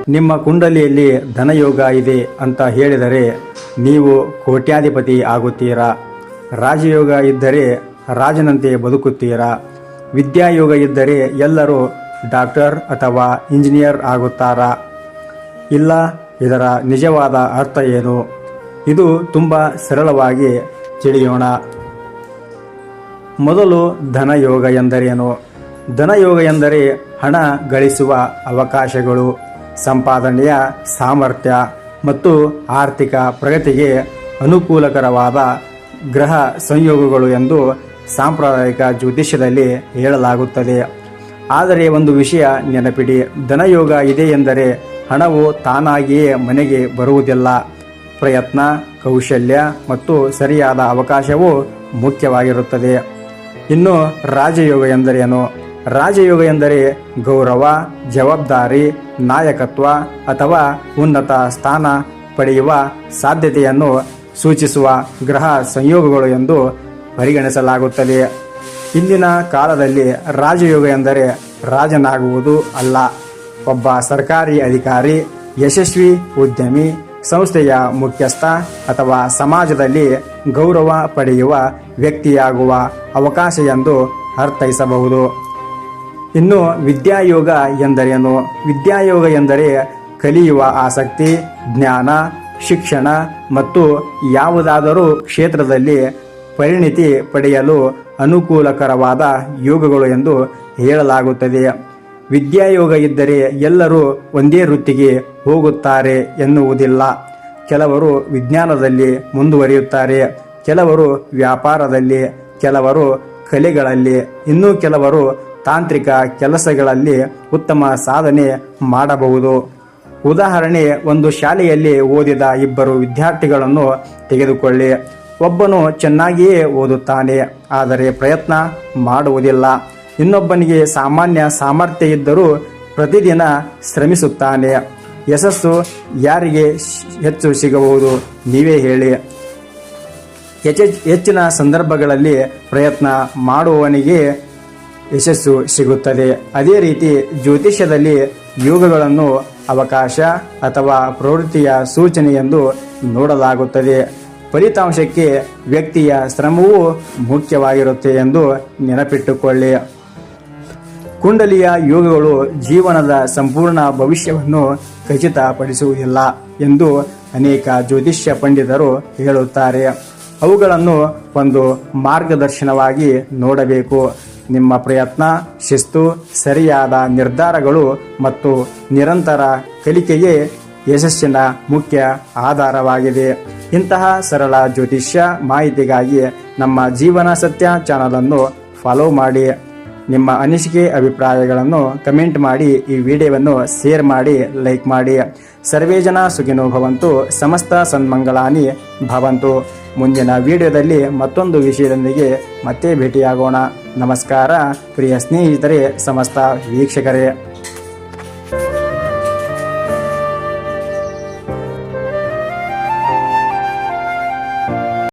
ನಿಮ್ಮ ಕುಂಡಲಿಯಲ್ಲಿ ಧನಯೋಗ ಇದೆ ಅಂತ ಹೇಳಿದರೆ ನೀವು ಕೋಟ್ಯಾಧಿಪತಿ ಆಗುತ್ತೀರಾ. ರಾಜಯೋಗ ಇದ್ದರೆ ರಾಜನಂತೆ ಬದುಕುತ್ತೀರಾ. ವಿದ್ಯಾಯೋಗ ಇದ್ದರೆ ಎಲ್ಲರೂ ಡಾಕ್ಟರ್ ಅಥವಾ ಇಂಜಿನಿಯರ್ ಆಗುತ್ತಾರಾ? ಇಲ್ಲ, ಇದರ ನಿಜವಾದ ಅರ್ಥ ಏನು? ಇದು ತುಂಬ ಸರಳವಾಗಿ ತಿಳಿಯೋಣ. ಮೊದಲು ಧನಯೋಗ ಎಂದರೇನು? ಧನಯೋಗ ಎಂದರೆ ಹಣ ಗಳಿಸುವ ಅವಕಾಶಗಳು, ಸಂಪಾದನೆಯ ಸಾಮರ್ಥ್ಯ ಮತ್ತು ಆರ್ಥಿಕ ಪ್ರಗತಿಗೆ ಅನುಕೂಲಕರವಾದ ಗ್ರಹ ಸಂಯೋಗಗಳು ಎಂದು ಸಾಂಪ್ರದಾಯಿಕ ಜ್ಯೋತಿಷ್ಯದಲ್ಲಿ ಹೇಳಲಾಗುತ್ತದೆ. ಆದರೆ ಒಂದು ವಿಷಯ ನೆನಪಿಡಿ, ಧನಯೋಗ ಇದೆ ಎಂದರೆ ಹಣವು ತಾನಾಗಿಯೇ ಮನೆಗೆ ಬರುವುದಿಲ್ಲ. ಪ್ರಯತ್ನ, ಕೌಶಲ್ಯ ಮತ್ತು ಸರಿಯಾದ ಅವಕಾಶವು ಮುಖ್ಯವಾಗಿರುತ್ತದೆ. ಇನ್ನು ರಾಜಯೋಗ ಎಂದರೇನು? ರಾಜಯೋಗ ಎಂದರೆ ಗೌರವ, ಜವಾಬ್ದಾರಿ, ನಾಯಕತ್ವ ಅಥವಾ ಉನ್ನತ ಸ್ಥಾನ ಪಡೆಯುವ ಸಾಧ್ಯತೆಯನ್ನು ಸೂಚಿಸುವ ಗ್ರಹ ಸಂಯೋಗಗಳು ಎಂದು ಪರಿಗಣಿಸಲಾಗುತ್ತದೆ. ಇಂದಿನ ಕಾಲದಲ್ಲಿ ರಾಜಯೋಗ ಎಂದರೆ ರಾಜನಾಗುವುದು ಅಲ್ಲ, ಒಬ್ಬ ಸರ್ಕಾರಿ ಅಧಿಕಾರಿ, ಯಶಸ್ವಿ ಉದ್ಯಮಿ, ಸಂಸ್ಥೆಯ ಮುಖ್ಯಸ್ಥ ಅಥವಾ ಸಮಾಜದಲ್ಲಿ ಗೌರವ ಪಡೆಯುವ ವ್ಯಕ್ತಿಯಾಗುವ ಅವಕಾಶ ಎಂದು ಅರ್ಥೈಸಬಹುದು. ಇನ್ನು ವಿದ್ಯಾಯೋಗ ಎಂದರೇನು? ವಿದ್ಯಾಯೋಗ ಎಂದರೆ ಕಲಿಯುವ ಆಸಕ್ತಿ, ಜ್ಞಾನ, ಶಿಕ್ಷಣ ಮತ್ತು ಯಾವುದಾದರೂ ಕ್ಷೇತ್ರದಲ್ಲಿ ಪರಿಣಿತಿ ಪಡೆಯಲು ಅನುಕೂಲಕರವಾದ ಯೋಗಗಳು ಎಂದು ಹೇಳಲಾಗುತ್ತದೆ. ವಿದ್ಯಾಯೋಗ ಇದ್ದರೆ ಎಲ್ಲರೂ ಒಂದೇ ವೃತ್ತಿಗೆ ಹೋಗುತ್ತಾರೆ ಎನ್ನುವುದಿಲ್ಲ. ಕೆಲವರು ವಿಜ್ಞಾನದಲ್ಲಿ ಮುಂದುವರಿಯುತ್ತಾರೆ, ಕೆಲವರು ವ್ಯಾಪಾರದಲ್ಲಿ, ಕೆಲವರು ಕಲೆಗಳಲ್ಲಿ, ಇನ್ನೂ ಕೆಲವರು ತಾಂತ್ರಿಕ ಕೆಲಸಗಳಲ್ಲಿ ಉತ್ತಮ ಸಾಧನೆ ಮಾಡಬಹುದು. ಉದಾಹರಣೆ, ಒಂದು ಶಾಲೆಯಲ್ಲಿ ಓದಿದ ಇಬ್ಬರು ವಿದ್ಯಾರ್ಥಿಗಳನ್ನು ತೆಗೆದುಕೊಳ್ಳಿ. ಒಬ್ಬನು ಚೆನ್ನಾಗಿಯೇ ಓದುತ್ತಾನೆ, ಆದರೆ ಪ್ರಯತ್ನ ಮಾಡುವುದಿಲ್ಲ. ಇನ್ನೊಬ್ಬನಿಗೆ ಸಾಮಾನ್ಯ ಸಾಮರ್ಥ್ಯ ಇದ್ದರೂ ಪ್ರತಿದಿನ ಶ್ರಮಿಸುತ್ತಾನೆ. ಯಶಸ್ಸು ಯಾರಿಗೆ ಹೆಚ್ಚು ಸಿಗಬಹುದು? ನೀವೇ ಹೇಳಿ. ಹೆಚ್ಚಿನ ಸಂದರ್ಭಗಳಲ್ಲಿ ಪ್ರಯತ್ನ ಮಾಡುವವನಿಗೆ ಯಶಸ್ಸು ಸಿಗುತ್ತದೆ. ಅದೇ ರೀತಿ ಜ್ಯೋತಿಷ್ಯದಲ್ಲಿ ಯೋಗಗಳನ್ನು ಅವಕಾಶ ಅಥವಾ ಪ್ರವೃತ್ತಿಯ ಸೂಚನೆ ಎಂದು ನೋಡಲಾಗುತ್ತದೆ. ಫಲಿತಾಂಶಕ್ಕೆ ವ್ಯಕ್ತಿಯ ಶ್ರಮವೂ ಮುಖ್ಯವಾಗಿರುತ್ತೆ ಎಂದು ನೆನಪಿಟ್ಟುಕೊಳ್ಳಿ. ಕುಂಡಲಿಯ ಯೋಗಗಳು ಜೀವನದ ಸಂಪೂರ್ಣ ಭವಿಷ್ಯವನ್ನು ಖಚಿತಪಡಿಸುವುದಿಲ್ಲ ಎಂದು ಅನೇಕ ಜ್ಯೋತಿಷ್ಯ ಪಂಡಿತರು ಹೇಳುತ್ತಾರೆ. ಅವುಗಳನ್ನು ಒಂದು ಮಾರ್ಗದರ್ಶನವಾಗಿ ನೋಡಬೇಕು. ನಿಮ್ಮ ಪ್ರಯತ್ನ, ಶಿಸ್ತು, ಸರಿಯಾದ ನಿರ್ಧಾರಗಳು ಮತ್ತು ನಿರಂತರ ಕಲಿಕೆಯೇ ಯಶಸ್ಸಿನ ಮುಖ್ಯ ಆಧಾರವಾಗಿದೆ. ಇಂತಹ ಸರಳ ಜ್ಯೋತಿಷ್ಯ ಮಾಹಿತಿಗಾಗಿ ನಮ್ಮ ಜೀವನ ಸತ್ಯ ಚಾನಲನ್ನು ಫಾಲೋ ಮಾಡಿ. ನಿಮ್ಮ ಅನಿಸಿಕೆ ಅಭಿಪ್ರಾಯಗಳನ್ನು ಕಮೆಂಟ್ ಮಾಡಿ, ಈ ವಿಡಿಯೋವನ್ನು ಶೇರ್ ಮಾಡಿ, ಲೈಕ್ ಮಾಡಿ. ಸರ್ವೇ ಜನ ಸುಖಿನೋ ಭವಂತು, ಸಮಸ್ತ ಸನ್ಮಂಗಳಾನಿ ಭವಂತು. ಮುಂದಿನ ವಿಡಿಯೋದಲ್ಲಿ ಮತ್ತೊಂದು ವಿಷಯದೊಂದಿಗೆ ಮತ್ತೆ ಭೇಟಿಯಾಗೋಣ. ನಮಸ್ಕಾರ ಪ್ರಿಯ ಸ್ನೇಹಿತರೆ, ಸಮಸ್ತ ವೀಕ್ಷಕರೇ.